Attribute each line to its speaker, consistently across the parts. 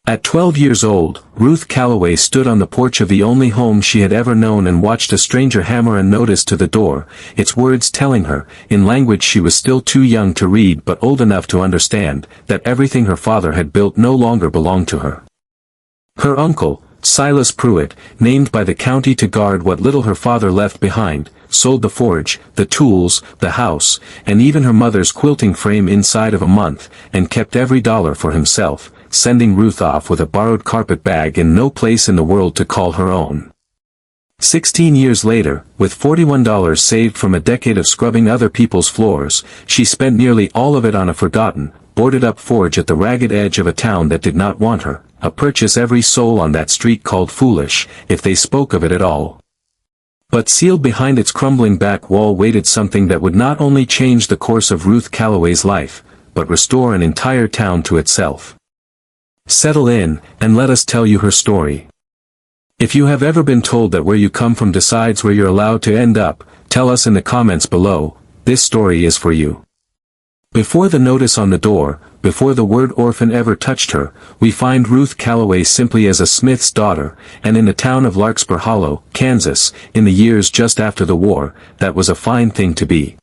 Speaker 1: At 12 years old, Ruth Calloway stood on the porch of the only home she had ever known and watched a stranger hammer a notice to the door, its words telling her, in language she was still too young to read but old enough to understand, that everything her father had built no longer belonged to her. Her uncle, Silas Pruitt, named by the county to guard what little her father left behind, sold the forge, the tools, the house, and even her mother's quilting frame inside of a month, and kept every dollar for himself, sending Ruth off with a borrowed carpet bag and no place in the world to call her own. 16 years later, with $41 saved from a decade of scrubbing other people's floors, she spent nearly all of it on a forgotten, boarded-up forge at the ragged edge of a town that did not want her, a purchase every soul on that street called foolish, if they spoke of it at all. But sealed behind its crumbling back wall waited something that would not only change the course of Ruth Calloway's life, but restore an entire town to itself. Settle in, and let us tell you her story. If you have ever been told that where you come from decides where you're allowed to end up, tell us in the comments below. This story is for you. Before the notice on the door, before the word orphan ever touched her, we find Ruth Calloway simply as a smith's daughter, and in the town of Larkspur Hollow, Kansas, in the years just after the war, that was a fine thing to be.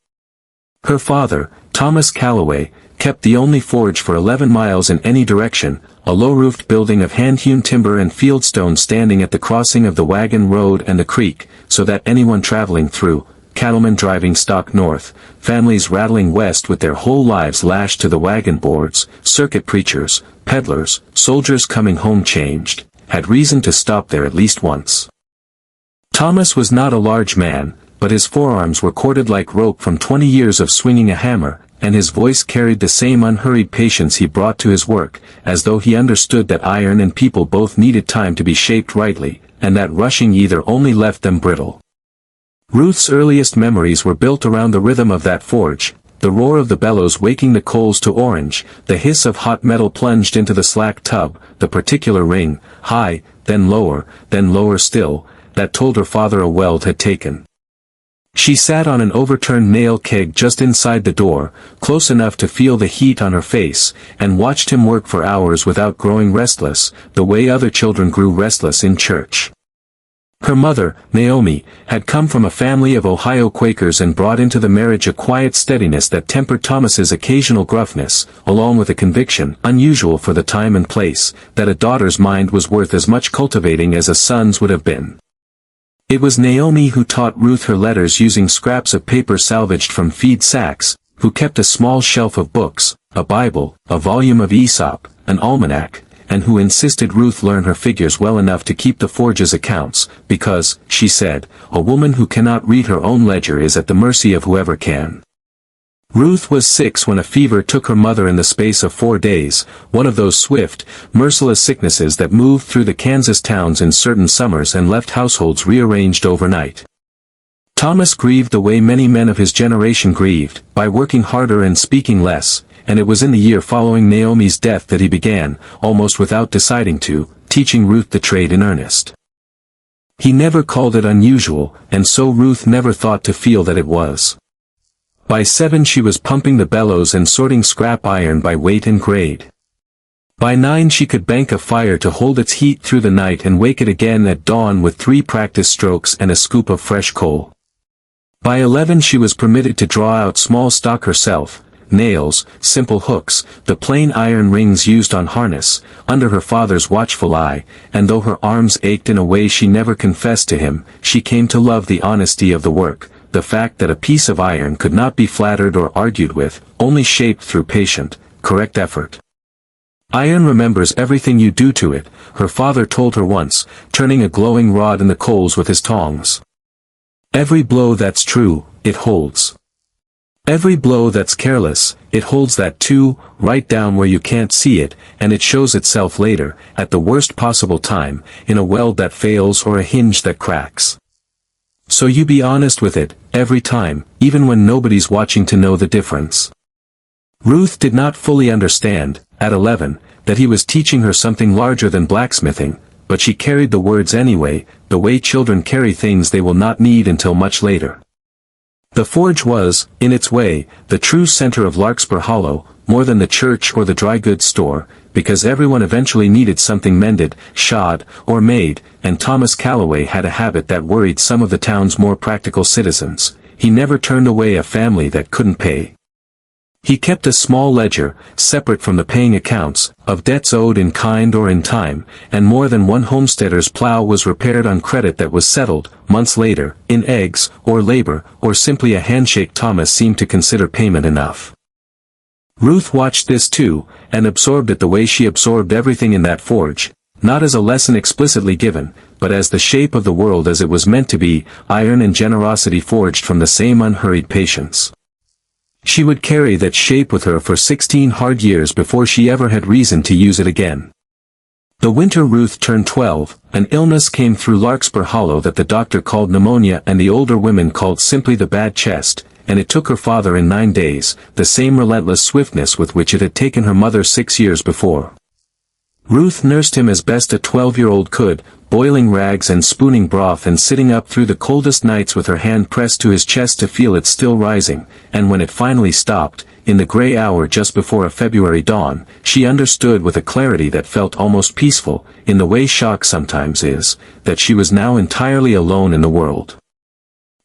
Speaker 1: Her father, Thomas Calloway, kept the only forge for 11 miles in any direction, a low-roofed building of hand-hewn timber and fieldstone standing at the crossing of the wagon road and the creek, so that anyone traveling through, cattlemen driving stock north, families rattling west with their whole lives lashed to the wagon boards, circuit preachers, peddlers, soldiers coming home changed, had reason to stop there at least once. Thomas was not a large man, but his forearms were corded like rope from 20 years of swinging a hammer, and his voice carried the same unhurried patience he brought to his work, as though he understood that iron and people both needed time to be shaped rightly, and that rushing either only left them brittle. Ruth's earliest memories were built around the rhythm of that forge, the roar of the bellows waking the coals to orange, the hiss of hot metal plunged into the slack tub, the particular ring, high, then lower still, that told her father a weld had taken. She sat on an overturned nail keg just inside the door, close enough to feel the heat on her face, and watched him work for hours without growing restless, the way other children grew restless in church. Her mother, Naomi, had come from a family of Ohio Quakers and brought into the marriage a quiet steadiness that tempered Thomas's occasional gruffness, along with a conviction, unusual for the time and place, that a daughter's mind was worth as much cultivating as a son's would have been. It was Naomi who taught Ruth her letters using scraps of paper salvaged from feed sacks, who kept a small shelf of books, a Bible, a volume of Aesop, an almanac, and who insisted Ruth learn her figures well enough to keep the forge's accounts, because, she said, a woman who cannot read her own ledger is at the mercy of whoever can. Ruth was 6 when a fever took her mother in the space of 4 days, one of those swift, merciless sicknesses that moved through the Kansas towns in certain summers and left households rearranged overnight. Thomas grieved the way many men of his generation grieved, by working harder and speaking less, and it was in the year following Naomi's death that he began, almost without deciding to, teaching Ruth the trade in earnest. He never called it unusual, and so Ruth never thought to feel that it was. By 7 she was pumping the bellows and sorting scrap iron by weight and grade. By 9 she could bank a fire to hold its heat through the night and wake it again at dawn with 3 practice strokes and a scoop of fresh coal. By 11 she was permitted to draw out small stock herself, nails, simple hooks, the plain iron rings used on harness, under her father's watchful eye, and though her arms ached in a way she never confessed to him, she came to love the honesty of the work, the fact that a piece of iron could not be flattered or argued with, only shaped through patient, correct effort. Iron remembers everything you do to it, her father told her once, turning a glowing rod in the coals with his tongs. Every blow that's true, it holds. Every blow that's careless, it holds that too, right down where you can't see it, and it shows itself later, at the worst possible time, in a weld that fails or a hinge that cracks. So you be honest with it, every time, even when nobody's watching to know the difference. Ruth did not fully understand, at 11, that he was teaching her something larger than blacksmithing, but she carried the words anyway, the way children carry things they will not need until much later. The forge was, in its way, the true center of Larkspur Hollow, more than the church or the dry goods store, because everyone eventually needed something mended, shod, or made, and Thomas Calloway had a habit that worried some of the town's more practical citizens. He never turned away a family that couldn't pay. He kept a small ledger, separate from the paying accounts, of debts owed in kind or in time, and more than one homesteader's plow was repaired on credit that was settled, months later, in eggs, or labor, or simply a handshake. Thomas seemed to consider payment enough. Ruth watched this too, and absorbed it the way she absorbed everything in that forge, not as a lesson explicitly given, but as the shape of the world as it was meant to be, iron and generosity forged from the same unhurried patience. She would carry that shape with her for 16 hard years before she ever had reason to use it again. The winter Ruth turned 12, an illness came through Larkspur Hollow that the doctor called pneumonia and the older women called simply the bad chest, and it took her father in 9 days, the same relentless swiftness with which it had taken her mother 6 years before. Ruth nursed him as best a 12-year-old could, boiling rags and spooning broth and sitting up through the coldest nights with her hand pressed to his chest to feel it still rising, and when it finally stopped, in the gray hour just before a February dawn, she understood with a clarity that felt almost peaceful, in the way shock sometimes is, that she was now entirely alone in the world.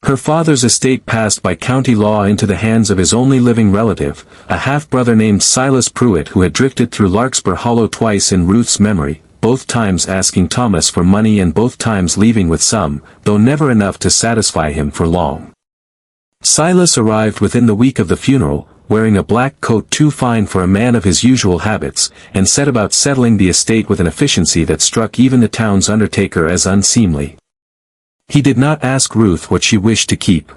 Speaker 1: Her father's estate passed by county law into the hands of his only living relative, a half-brother named Silas Pruitt who had drifted through Larkspur Hollow twice in Ruth's memory, both times asking Thomas for money and both times leaving with some, though never enough to satisfy him for long. Silas arrived within the week of the funeral, wearing a black coat too fine for a man of his usual habits, and set about settling the estate with an efficiency that struck even the town's undertaker as unseemly. He did not ask Ruth what she wished to keep.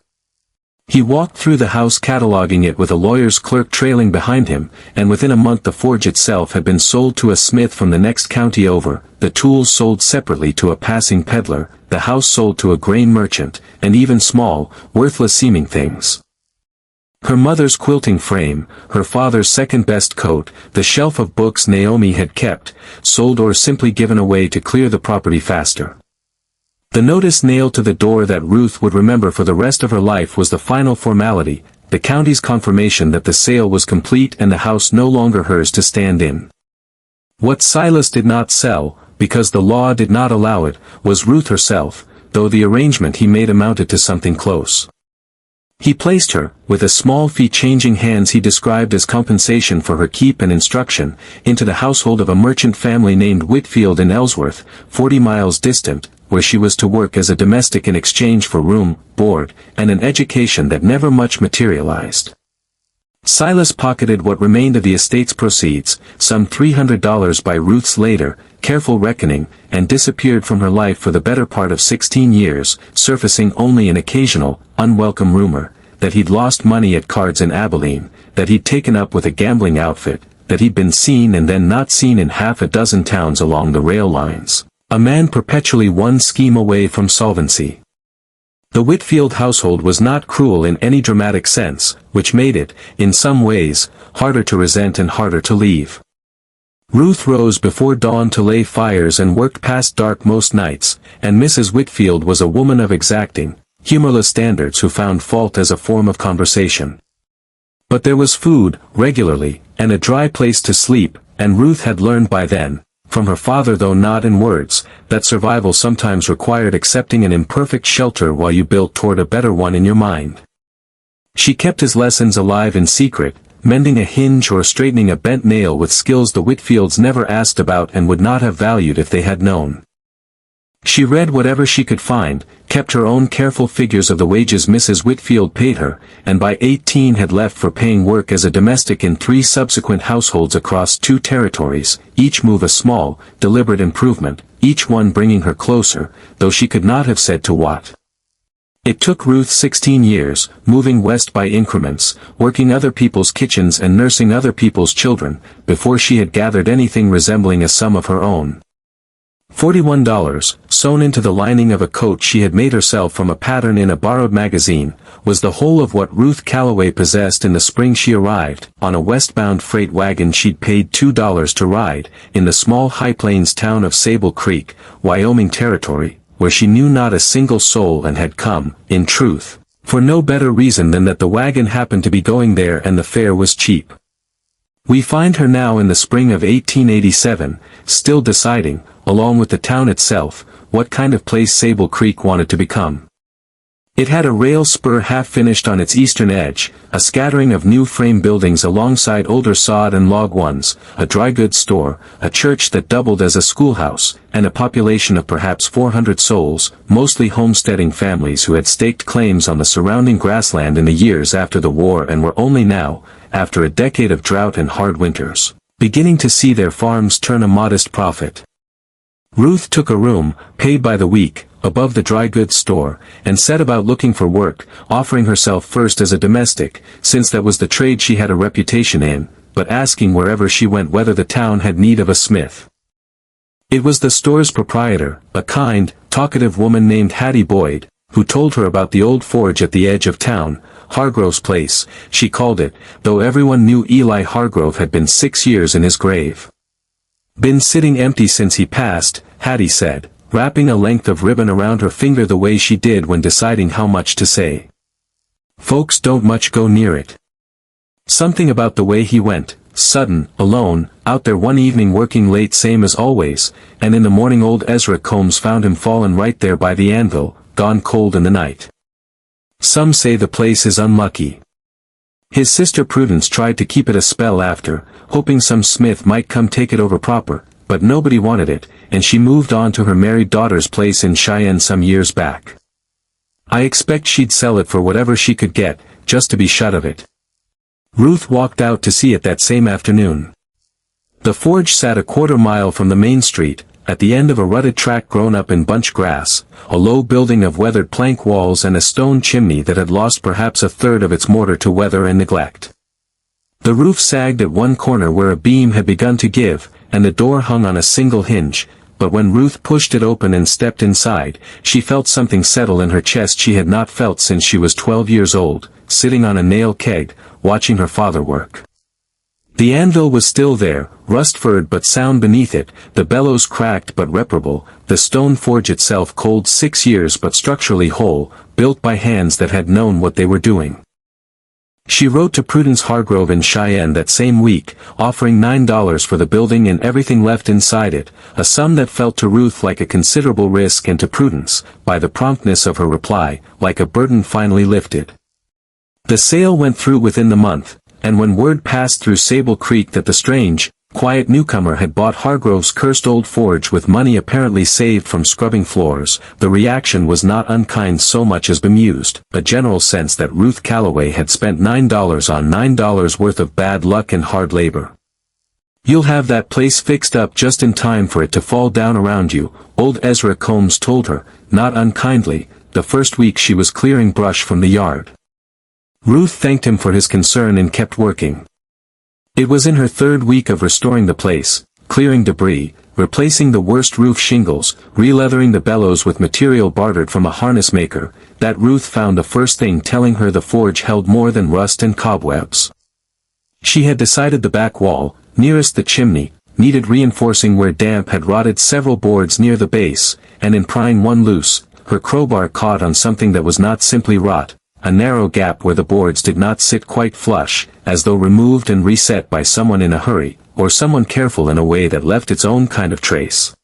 Speaker 1: He walked through the house cataloging it with a lawyer's clerk trailing behind him, and within a month the forge itself had been sold to a smith from the next county over, the tools sold separately to a passing peddler, the house sold to a grain merchant, and even small, worthless-seeming things. Her mother's quilting frame, her father's second-best coat, the shelf of books Naomi had kept, sold or simply given away to clear the property faster. The notice nailed to the door that Ruth would remember for the rest of her life was the final formality, the county's confirmation that the sale was complete and the house no longer hers to stand in. What Silas did not sell, because the law did not allow it, was Ruth herself, though the arrangement he made amounted to something close. He placed her, with a small fee changing hands he described as compensation for her keep and instruction, into the household of a merchant family named Whitfield in Ellsworth, 40 miles distant, where she was to work as a domestic in exchange for room, board, and an education that never much materialized. Silas pocketed what remained of the estate's proceeds, some $300 by Ruth's later, careful reckoning, and disappeared from her life for the better part of 16 years, surfacing only an occasional, unwelcome rumor, that he'd lost money at cards in Abilene, that he'd taken up with a gambling outfit, that he'd been seen and then not seen in half a dozen towns along the rail lines, a man perpetually one scheme away from solvency. The Whitfield household was not cruel in any dramatic sense, which made it, in some ways, harder to resent and harder to leave. Ruth rose before dawn to lay fires and worked past dark most nights, and Mrs. Whitfield was a woman of exacting, humorless standards who found fault as a form of conversation. But there was food, regularly, and a dry place to sleep, and Ruth had learned by then, from her father though not in words, that survival sometimes required accepting an imperfect shelter while you built toward a better one in your mind. She kept his lessons alive in secret, mending a hinge or straightening a bent nail with skills the Whitfields never asked about and would not have valued if they had known. She read whatever she could find, kept her own careful figures of the wages Mrs. Whitfield paid her, and by 18 had left for paying work as a domestic in 3 subsequent households across 2 territories, each move a small, deliberate improvement, each one bringing her closer, though she could not have said to what. It took Ruth 16 years, moving west by increments, working other people's kitchens and nursing other people's children, before she had gathered anything resembling a sum of her own. $41, sewn into the lining of a coat she had made herself from a pattern in a borrowed magazine, was the whole of what Ruth Calloway possessed in the spring she arrived, on a westbound freight wagon she'd paid $2 to ride, in the small High Plains town of Sable Creek, Wyoming territory, where she knew not a single soul and had come, in truth, for no better reason than that the wagon happened to be going there and the fare was cheap. We find her now in the spring of 1887, still deciding, along with the town itself, what kind of place Sable Creek wanted to become. It had a rail spur half-finished on its eastern edge, a scattering of new frame buildings alongside older sod and log ones, a dry goods store, a church that doubled as a schoolhouse, and a population of perhaps 400 souls, mostly homesteading families who had staked claims on the surrounding grassland in the years after the war and were only now, after a decade of drought and hard winters, beginning to see their farms turn a modest profit. Ruth took a room, paid by the week, above the dry goods store, and set about looking for work, offering herself first as a domestic, since that was the trade she had a reputation in, but asking wherever she went whether the town had need of a smith. It was the store's proprietor, a kind, talkative woman named Hattie Boyd, who told her about the old forge at the edge of town, Hargrove's place, she called it, though everyone knew Eli Hargrove had been 6 years in his grave. Been sitting empty since he passed, Hattie said, wrapping a length of ribbon around her finger the way she did when deciding how much to say. Folks don't much go near it. Something about the way he went, sudden, alone, out there one evening working late same as always, and in the morning old Ezra Combs found him fallen right there by the anvil, gone cold in the night. Some say the place is unlucky. His sister Prudence tried to keep it a spell after, hoping some smith might come take it over proper, but nobody wanted it, and she moved on to her married daughter's place in Cheyenne some years back. I expect she'd sell it for whatever she could get, just to be shut of it. Ruth walked out to see it that same afternoon. The forge sat a quarter-mile from the main street, at the end of a rutted track grown up in bunch grass, a low building of weathered plank walls and a stone chimney that had lost perhaps a third of its mortar to weather and neglect. The roof sagged at one corner where a beam had begun to give, and the door hung on a single hinge, but when Ruth pushed it open and stepped inside, she felt something settle in her chest she had not felt since she was 12 years old, sitting on a nail keg, watching her father work. The anvil was still there, rust-furred but sound beneath it, the bellows cracked but reparable, the stone forge itself cold 6 years but structurally whole, built by hands that had known what they were doing. She wrote to Prudence Hargrove in Cheyenne that same week, offering $9 for the building and everything left inside it, a sum that felt to Ruth like a considerable risk and to Prudence, by the promptness of her reply, like a burden finally lifted. The sale went through within the month, and when word passed through Sable Creek that the strange, quiet newcomer had bought Hargrove's cursed old forge with money apparently saved from scrubbing floors, the reaction was not unkind so much as bemused, a general sense that Ruth Calloway had spent $9 on $9 worth of bad luck and hard labor. You'll have that place fixed up just in time for it to fall down around you, old Ezra Combs told her, not unkindly, the first week she was clearing brush from the yard. Ruth thanked him for his concern and kept working. It was in her third week of restoring the place, clearing debris, replacing the worst roof shingles, re-leathering the bellows with material bartered from a harness maker, that Ruth found the first thing telling her the forge held more than rust and cobwebs. She had decided the back wall, nearest the chimney, needed reinforcing where damp had rotted several boards near the base, and in prying one loose, her crowbar caught on something that was not simply rot, a narrow gap where the boards did not sit quite flush, as though removed and reset by someone in a hurry, or someone careful in a way that left its own kind of trace.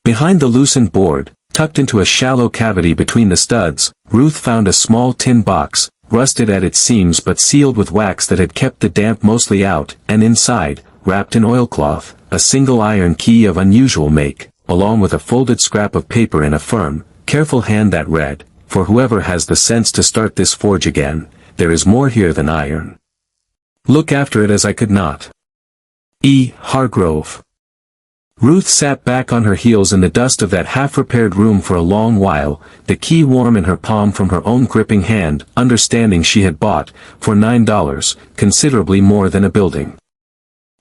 Speaker 1: Behind the loosened board, tucked into a shallow cavity between the studs, Ruth found a small tin box, rusted at its seams but sealed with wax that had kept the damp mostly out, and inside, wrapped in oilcloth, a single iron key of unusual make, along with a folded scrap of paper in a firm, careful hand that read, "For whoever has the sense to start this forge again, there is more here than iron. Look after it as I could not. E. Hargrove." Ruth sat back on her heels in the dust of that half-repaired room for a long while, the key warm in her palm from her own gripping hand, understanding she had bought, for $9, considerably more than a building.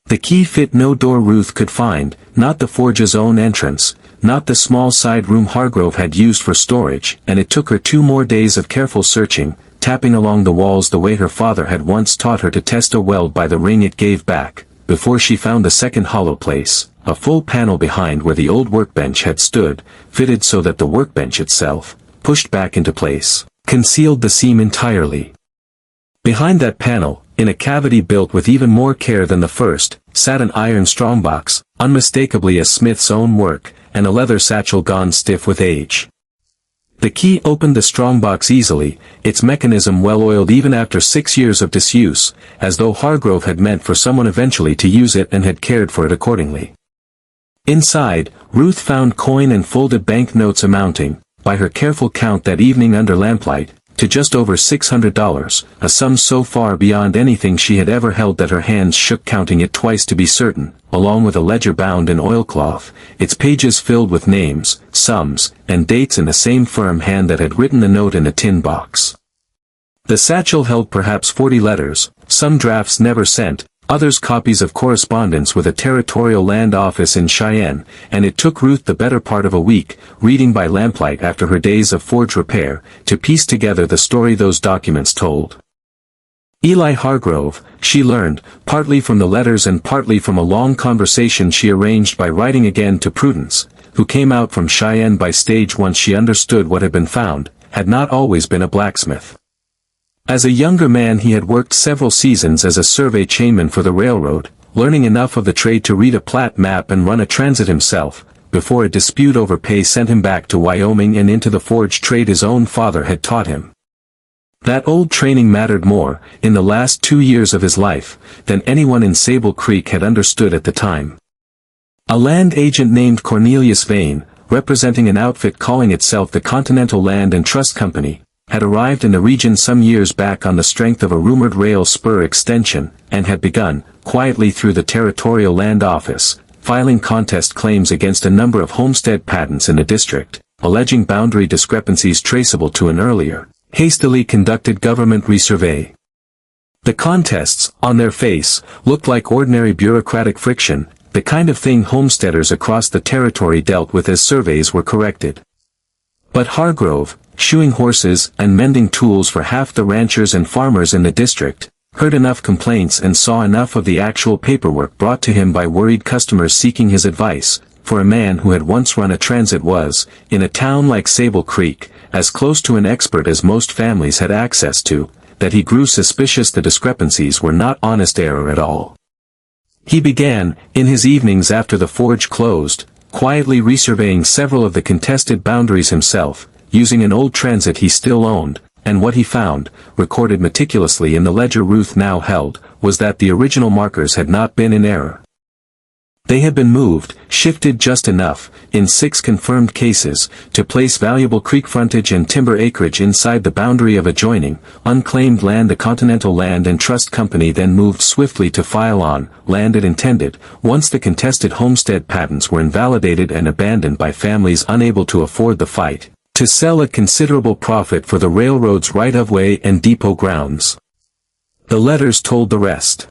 Speaker 1: The key fit no door Ruth could find, not the forge's own entrance, not the small side room Hargrove had used for storage, and it took her 2 more days of careful searching, tapping along the walls the way her father had once taught her to test a weld by the ring it gave back, before she found the second hollow place, a full panel behind where the old workbench had stood, fitted so that the workbench itself, pushed back into place, concealed the seam entirely. Behind that panel, in a cavity built with even more care than the first, sat an iron strongbox, unmistakably a smith's own work, and a leather satchel gone stiff with age. The key opened the strongbox easily, its mechanism well-oiled even after 6 years of disuse, as though Hargrove had meant for someone eventually to use it and had cared for it accordingly. Inside, Ruth found coin and folded bank notes amounting, by her careful count that evening under lamplight, to just over $600, a sum so far beyond anything she had ever held that her hands shook counting it twice to be certain, along with a ledger bound in oilcloth, its pages filled with names, sums, and dates in the same firm hand that had written the note in a tin box. The satchel held perhaps 40 letters, some drafts never sent, others copies of correspondence with a territorial land office in Cheyenne, and it took Ruth the better part of a week, reading by lamplight after her days of forge repair, to piece together the story those documents told. Eli Hargrove, she learned, partly from the letters and partly from a long conversation she arranged by writing again to Prudence, who came out from Cheyenne by stage once she understood what had been found, had not always been a blacksmith. As a younger man he had worked several seasons as a survey chainman for the railroad, learning enough of the trade to read a plat map and run a transit himself, before a dispute over pay sent him back to Wyoming and into the forge trade his own father had taught him. That old training mattered more, in the last 2 years of his life, than anyone in Sable Creek had understood at the time. A land agent named Cornelius Vane, representing an outfit calling itself the Continental Land and Trust Company, had arrived in the region some years back on the strength of a rumored rail spur extension, and had begun, quietly through the Territorial Land Office, filing contest claims against a number of homestead patents in the district, alleging boundary discrepancies traceable to an earlier, hastily conducted government resurvey. The contests, on their face, looked like ordinary bureaucratic friction, the kind of thing homesteaders across the territory dealt with as surveys were corrected. But Hargrove, shoeing horses and mending tools for half the ranchers and farmers in the district, heard enough complaints and saw enough of the actual paperwork brought to him by worried customers seeking his advice, for a man who had once run a transit was, in a town like Sable Creek, as close to an expert as most families had access to, that he grew suspicious the discrepancies were not honest error at all. He began, in his evenings after the forge closed, quietly resurveying several of the contested boundaries himself, using an old transit he still owned, and what he found, recorded meticulously in the ledger Ruth now held, was that the original markers had not been in error. They had been moved, shifted just enough, in 6 confirmed cases, to place valuable creek frontage and timber acreage inside the boundary of adjoining, unclaimed land. The Continental Land and Trust Company then moved swiftly to file on land it intended, once the contested homestead patents were invalidated and abandoned by families unable to afford the fight, to sell at considerable profit for the railroad's right-of-way and depot grounds. The letters told the rest.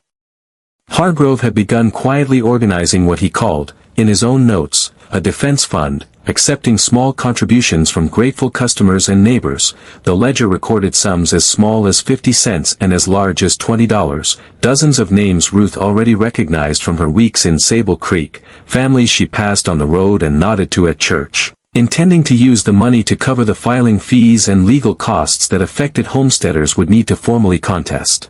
Speaker 1: Hargrove had begun quietly organizing what he called, in his own notes, a defense fund, accepting small contributions from grateful customers and neighbors. The ledger recorded sums as small as 50 cents and as large as $20, dozens of names Ruth already recognized from her weeks in Sable Creek, families she passed on the road and nodded to at church, intending to use the money to cover the filing fees and legal costs that affected homesteaders would need to formally contest.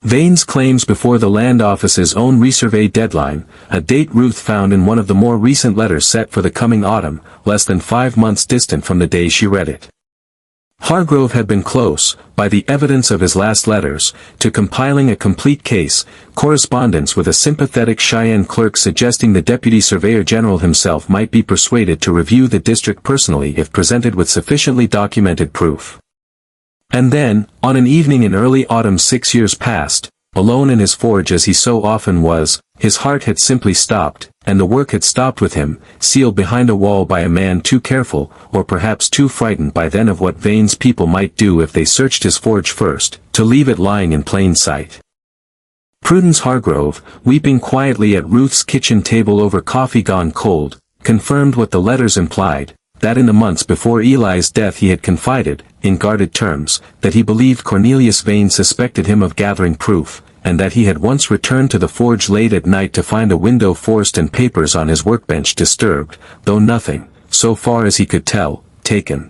Speaker 1: Vane's claims before the land office's own resurvey deadline, a date Ruth found in one of the more recent letters set for the coming autumn, less than 5 months distant from the day she read it. Hargrove had been close, by the evidence of his last letters, to compiling a complete case, correspondence with a sympathetic Cheyenne clerk suggesting the Deputy Surveyor General himself might be persuaded to review the district personally if presented with sufficiently documented proof. And then, on an evening in early autumn 6 years past, alone in his forge as he so often was, his heart had simply stopped, and the work had stopped with him, sealed behind a wall by a man too careful, or perhaps too frightened by then of what Vane's people might do if they searched his forge first, to leave it lying in plain sight. Prudence Hargrove, weeping quietly at Ruth's kitchen table over coffee gone cold, confirmed what the letters implied, that in the months before Eli's death he had confided, in guarded terms, that he believed Cornelius Vane suspected him of gathering proof, and that he had once returned to the forge late at night to find a window forced and papers on his workbench disturbed, though nothing, so far as he could tell, taken.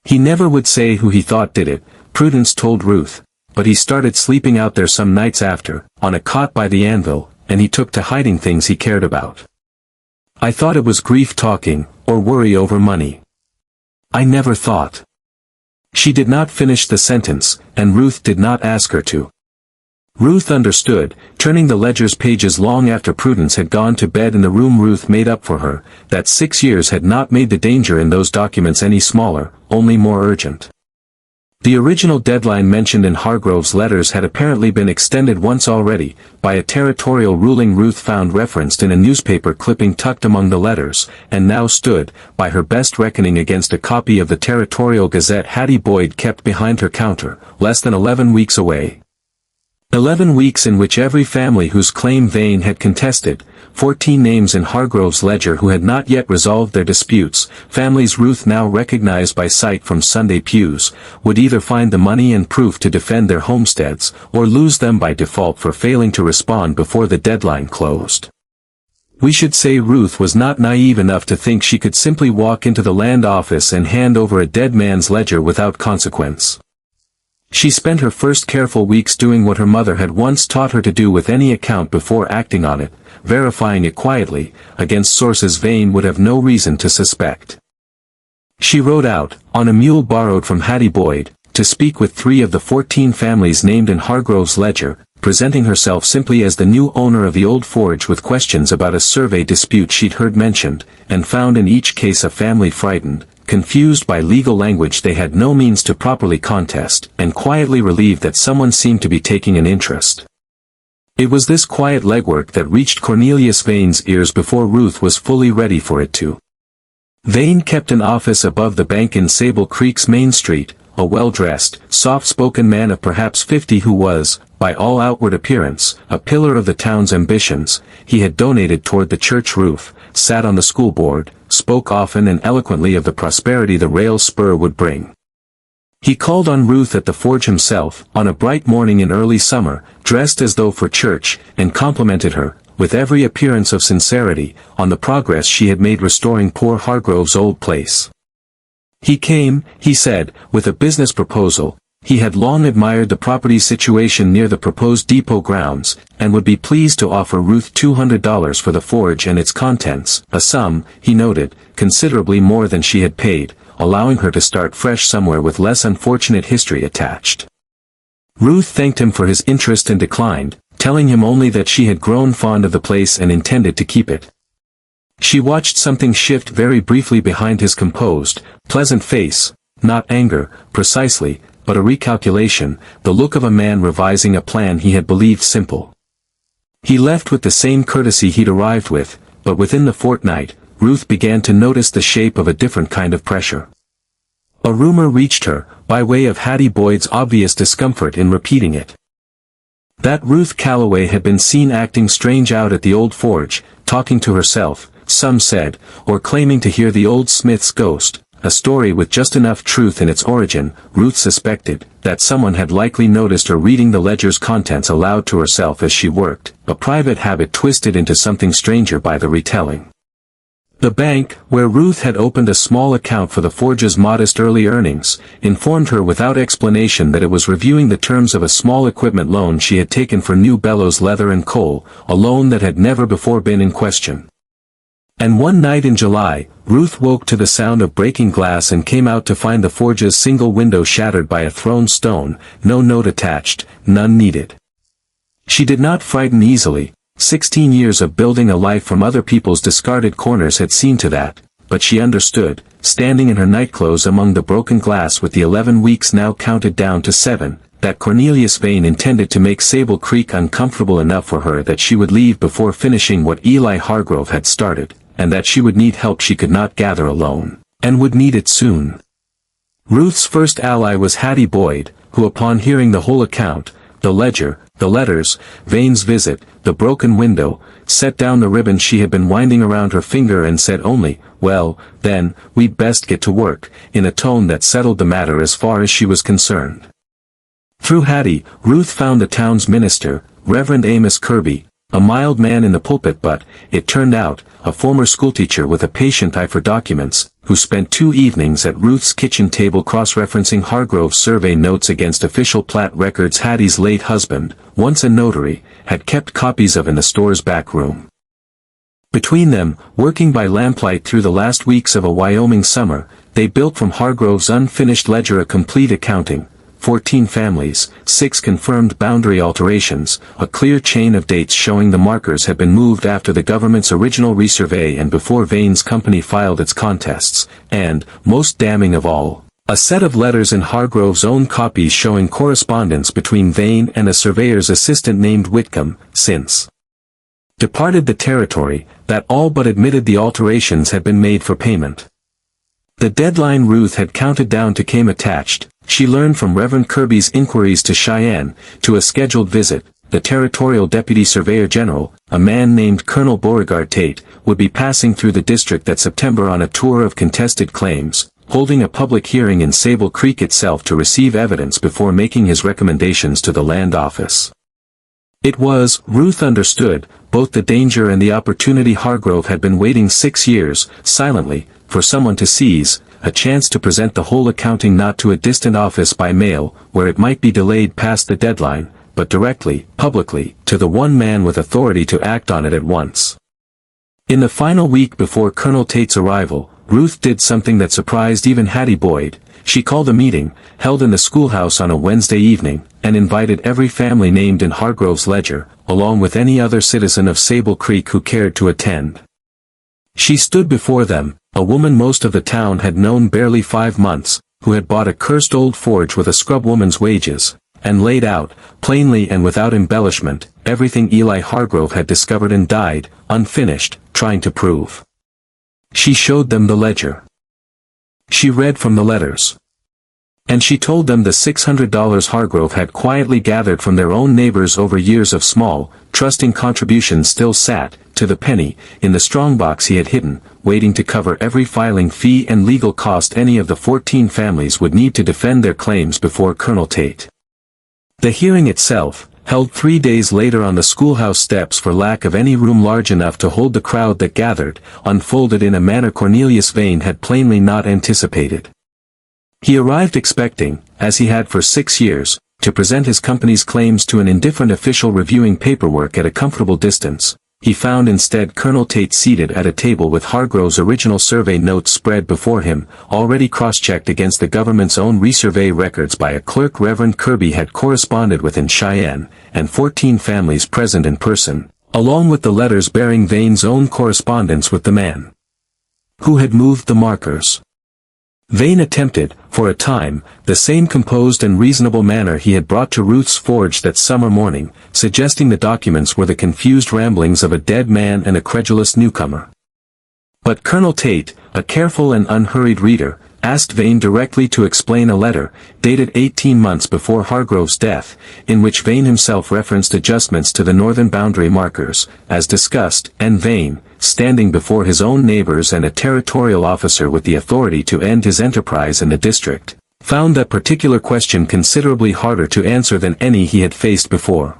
Speaker 1: He never would say who he thought did it, Prudence told Ruth, but he started sleeping out there some nights after, on a cot by the anvil, and he took to hiding things he cared about. I thought it was grief talking, or worry over money. I never thought. She did not finish the sentence, and Ruth did not ask her to. Ruth understood, turning the ledger's pages long after Prudence had gone to bed in the room Ruth made up for her, that 6 years had not made the danger in those documents any smaller, only more urgent. The original deadline mentioned in Hargrove's letters had apparently been extended once already, by a territorial ruling Ruth found referenced in a newspaper clipping tucked among the letters, and now stood, by her best reckoning against a copy of the Territorial Gazette Hattie Boyd kept behind her counter, less than 11 weeks away. 11 weeks in which every family whose claim Vane had contested, 14 names in Hargrove's ledger who had not yet resolved their disputes, families Ruth now recognized by sight from Sunday pews, would either find the money and proof to defend their homesteads, or lose them by default for failing to respond before the deadline closed. We should say Ruth was not naive enough to think she could simply walk into the land office and hand over a dead man's ledger without consequence. She spent her first careful weeks doing what her mother had once taught her to do with any account before acting on it, verifying it quietly, against sources Vane would have no reason to suspect. She rode out, on a mule borrowed from Hattie Boyd, to speak with 3 of the 14 families named in Hargrove's ledger, presenting herself simply as the new owner of the old forge with questions about a survey dispute she'd heard mentioned, and found in each case a family frightened, confused by legal language they had no means to properly contest, and quietly relieved that someone seemed to be taking an interest. It was this quiet legwork that reached Cornelius Vane's ears before Ruth was fully ready for it to. Vane kept an office above the bank in Sable Creek's Main Street, a well-dressed, soft-spoken man of perhaps 50 who was, by all outward appearance, a pillar of the town's ambitions. He had donated toward the church roof, sat on the school board, spoke often and eloquently of the prosperity the rail spur would bring. He called on Ruth at the forge himself, on a bright morning in early summer, dressed as though for church, and complimented her, with every appearance of sincerity, on the progress she had made restoring poor Hargrove's old place. He came, he said, with a business proposal. He had long admired the property's situation near the proposed depot grounds, and would be pleased to offer Ruth $200 for the forge and its contents, a sum, he noted, considerably more than she had paid, allowing her to start fresh somewhere with less unfortunate history attached. Ruth thanked him for his interest and declined, telling him only that she had grown fond of the place and intended to keep it. She watched something shift very briefly behind his composed, pleasant face, not anger, precisely, but a recalculation, the look of a man revising a plan he had believed simple. He left with the same courtesy he'd arrived with, but within the fortnight, Ruth began to notice the shape of a different kind of pressure. A rumor reached her, by way of Hattie Boyd's obvious discomfort in repeating it. That Ruth Calloway had been seen acting strange out at the old forge, talking to herself, some said, or claiming to hear the old smith's ghost. A story with just enough truth in its origin. Ruth suspected that someone had likely noticed her reading the ledger's contents aloud to herself as she worked, a private habit twisted into something stranger by the retelling. The bank, where Ruth had opened a small account for the forge's modest early earnings, informed her without explanation that it was reviewing the terms of a small equipment loan she had taken for New Bellows Leather and Coal, a loan that had never before been in question. And one night in July, Ruth woke to the sound of breaking glass and came out to find the forge's single window shattered by a thrown stone, no note attached, none needed. She did not frighten easily. 16 years of building a life from other people's discarded corners had seen to that, but she understood, standing in her nightclothes among the broken glass with the 11 weeks now counted down to 7, that Cornelius Vane intended to make Sable Creek uncomfortable enough for her that she would leave before finishing what Eli Hargrove had started, and that she would need help she could not gather alone, and would need it soon. Ruth's first ally was Hattie Boyd, who upon hearing the whole account, the ledger, the letters, Vane's visit, the broken window, set down the ribbon she had been winding around her finger and said only, "Well, then, we'd best get to work," in a tone that settled the matter as far as she was concerned. Through Hattie, Ruth found the town's minister, Reverend Amos Kirby, a mild man in the pulpit but, it turned out, a former schoolteacher with a patient eye for documents, who spent 2 evenings at Ruth's kitchen table cross-referencing Hargrove's survey notes against official plat records Hattie's late husband, once a notary, had kept copies of in the store's back room. Between them, working by lamplight through the last weeks of a Wyoming summer, they built from Hargrove's unfinished ledger a complete accounting, 14 families, 6 confirmed boundary alterations, a clear chain of dates showing the markers had been moved after the government's original resurvey and before Vane's company filed its contests, and, most damning of all, a set of letters in Hargrove's own copies showing correspondence between Vane and a surveyor's assistant named Whitcomb, since departed the territory, that all but admitted the alterations had been made for payment. The deadline Ruth had counted down to came attached. She learned from Reverend Kirby's inquiries to Cheyenne, to a scheduled visit, the Territorial Deputy Surveyor General, a man named Colonel Beauregard Tate, would be passing through the district that September on a tour of contested claims, holding a public hearing in Sable Creek itself to receive evidence before making his recommendations to the land office. It was, Ruth understood, both the danger and the opportunity Hargrove had been waiting 6 years, silently, for someone to seize, a chance to present the whole accounting not to a distant office by mail, where it might be delayed past the deadline, but directly, publicly, to the one man with authority to act on it at once. In the final week before Colonel Tate's arrival, Ruth did something that surprised even Hattie Boyd. She called a meeting, held in the schoolhouse on a Wednesday evening, and invited every family named in Hargrove's ledger, along with any other citizen of Sable Creek who cared to attend. She stood before them, a woman most of the town had known barely 5 months, who had bought a cursed old forge with a scrub woman's wages, and laid out, plainly and without embellishment, everything Eli Hargrove had discovered and died, unfinished, trying to prove. She showed them the ledger. She read from the letters. And she told them the $600 Hargrove had quietly gathered from their own neighbors over years of small, trusting contributions still sat, to the penny, in the strongbox he had hidden, waiting to cover every filing fee and legal cost any of the 14 families would need to defend their claims before Colonel Tate. The hearing itself, held 3 days later on the schoolhouse steps for lack of any room large enough to hold the crowd that gathered, unfolded in a manner Cornelius Vane had plainly not anticipated. He arrived expecting, as he had for 6 years, to present his company's claims to an indifferent official reviewing paperwork at a comfortable distance. He found instead Colonel Tate seated at a table with Hargrove's original survey notes spread before him, already cross-checked against the government's own resurvey records by a clerk Reverend Kirby had corresponded with in Cheyenne, and 14 families present in person, along with the letters bearing Vane's own correspondence with the man who had moved the markers. Vane attempted, for a time, the same composed and reasonable manner he had brought to Ruth's forge that summer morning, suggesting the documents were the confused ramblings of a dead man and a credulous newcomer. But Colonel Tate, a careful and unhurried reader, asked Vane directly to explain a letter, dated 18 months before Hargrove's death, in which Vane himself referenced adjustments to the northern boundary markers, as discussed, and Vane, standing before his own neighbors and a territorial officer with the authority to end his enterprise in the district, found that particular question considerably harder to answer than any he had faced before.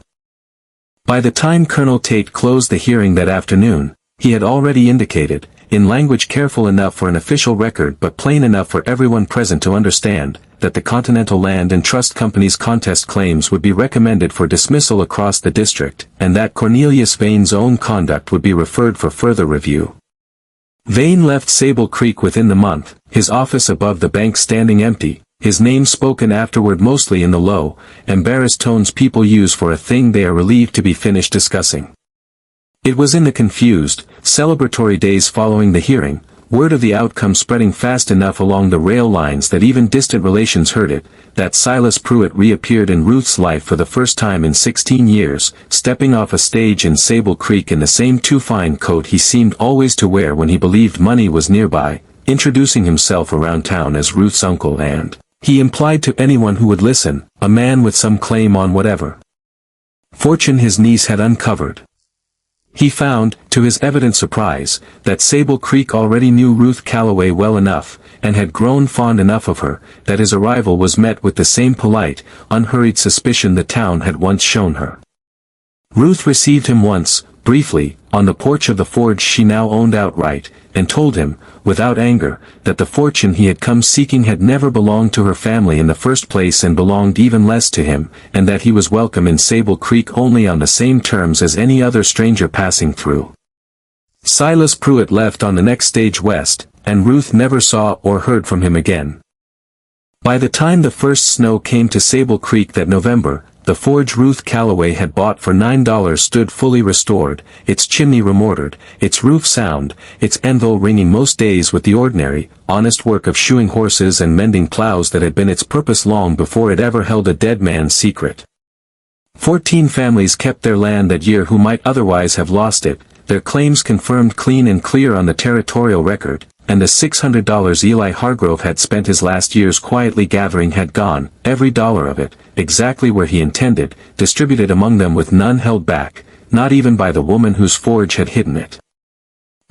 Speaker 1: By the time Colonel Tate closed the hearing that afternoon, he had already indicated, in language careful enough for an official record but plain enough for everyone present to understand, that the Continental Land and Trust Company's contest claims would be recommended for dismissal across the district, and that Cornelius Vane's own conduct would be referred for further review. Vane left Sable Creek within the month, his office above the bank standing empty, his name spoken afterward mostly in the low, embarrassed tones people use for a thing they are relieved to be finished discussing. It was in the confused, celebratory days following the hearing, word of the outcome spreading fast enough along the rail lines that even distant relations heard it, that Silas Pruitt reappeared in Ruth's life for the first time in 16 years, stepping off a stage in Sable Creek in the same too-fine coat he seemed always to wear when he believed money was nearby, introducing himself around town as Ruth's uncle and, he implied to anyone who would listen, a man with some claim on whatever fortune his niece had uncovered. He found, to his evident surprise, that Sable Creek already knew Ruth Calloway well enough, and had grown fond enough of her, that his arrival was met with the same polite, unhurried suspicion the town had once shown her. Ruth received him once, briefly, on the porch of the forge she now owned outright, and told him, without anger, that the fortune he had come seeking had never belonged to her family in the first place and belonged even less to him, and that he was welcome in Sable Creek only on the same terms as any other stranger passing through. Silas Pruitt left on the next stage west, and Ruth never saw or heard from him again. By the time the first snow came to Sable Creek that November, the forge Ruth Calloway had bought for $9 stood fully restored, its chimney remortared, its roof sound, its anvil ringing most days with the ordinary, honest work of shoeing horses and mending plows that had been its purpose long before it ever held a dead man's secret. 14 families kept their land that year who might otherwise have lost it, their claims confirmed clean and clear on the territorial record, and the $600 Eli Hargrove had spent his last years quietly gathering had gone, every dollar of it, exactly where he intended, distributed among them with none held back, not even by the woman whose forge had hidden it.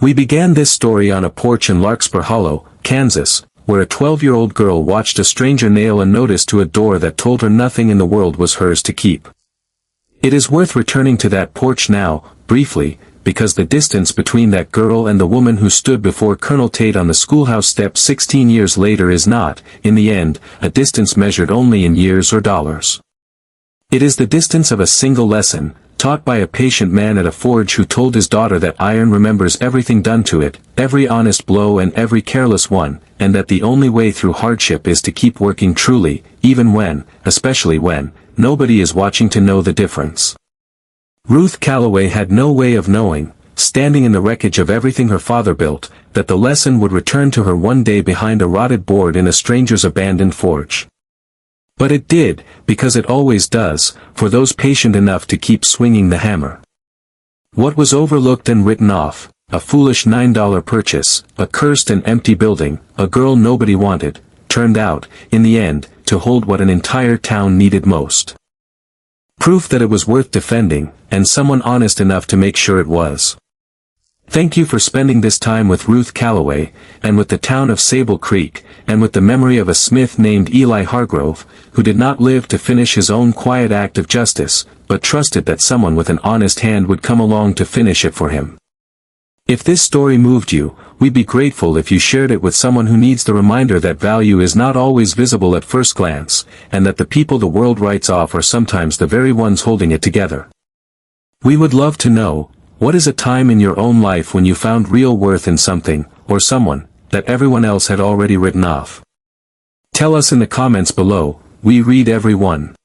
Speaker 1: We began this story on a porch in Larkspur Hollow, Kansas, where a 12-year-old girl watched a stranger nail a notice to a door that told her nothing in the world was hers to keep. It is worth returning to that porch now, briefly, because the distance between that girl and the woman who stood before Colonel Tate on the schoolhouse steps 16 years later is not, in the end, a distance measured only in years or dollars. It is the distance of a single lesson, taught by a patient man at a forge who told his daughter that iron remembers everything done to it, every honest blow and every careless one, and that the only way through hardship is to keep working truly, even when, especially when, nobody is watching to know the difference. Ruth Calloway had no way of knowing, standing in the wreckage of everything her father built, that the lesson would return to her one day behind a rotted board in a stranger's abandoned forge. But it did, because it always does, for those patient enough to keep swinging the hammer. What was overlooked and written off, a foolish $9 purchase, a cursed and empty building, a girl nobody wanted, turned out, in the end, to hold what an entire town needed most. Proof that it was worth defending, and someone honest enough to make sure it was. Thank you for spending this time with Ruth Calloway, and with the town of Sable Creek, and with the memory of a smith named Eli Hargrove, who did not live to finish his own quiet act of justice, but trusted that someone with an honest hand would come along to finish it for him. If this story moved you, we'd be grateful if you shared it with someone who needs the reminder that value is not always visible at first glance, and that the people the world writes off are sometimes the very ones holding it together. We would love to know, what is a time in your own life when you found real worth in something, or someone, that everyone else had already written off? Tell us in the comments below, we read every one.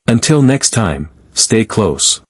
Speaker 1: Until next time, stay close.